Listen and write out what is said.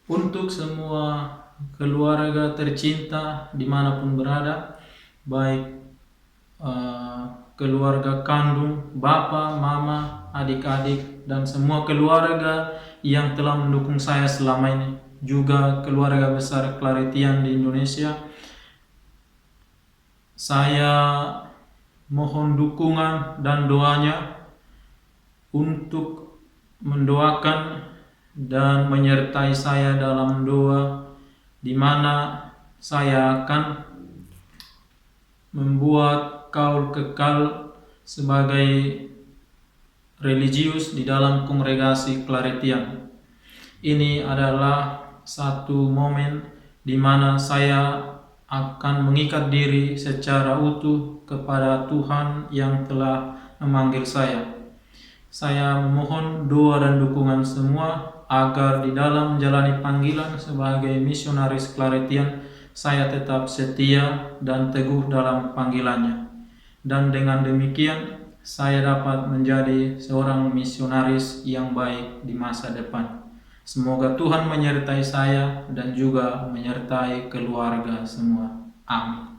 Untuk semua keluarga tercinta dimanapun berada, baik keluarga kandung, bapak, mama, adik-adik, dan semua keluarga yang telah mendukung saya selama ini, juga keluarga besar Claretian di Indonesia. Saya mohon dukungan dan doanya untuk mendoakan dan menyertai saya dalam doa, di mana saya akan membuat kaul kekal sebagai religius di dalam kongregasi Claretian. Ini adalah satu momen di mana saya akan mengikat diri secara utuh kepada Tuhan yang telah memanggil saya. Saya memohon doa dan dukungan semua agar di dalam menjalani panggilan sebagai misionaris Claretian, saya tetap setia dan teguh dalam panggilannya. Dan dengan demikian, saya dapat menjadi seorang misionaris yang baik di masa depan. Semoga Tuhan menyertai saya dan juga menyertai keluarga semua. Amin.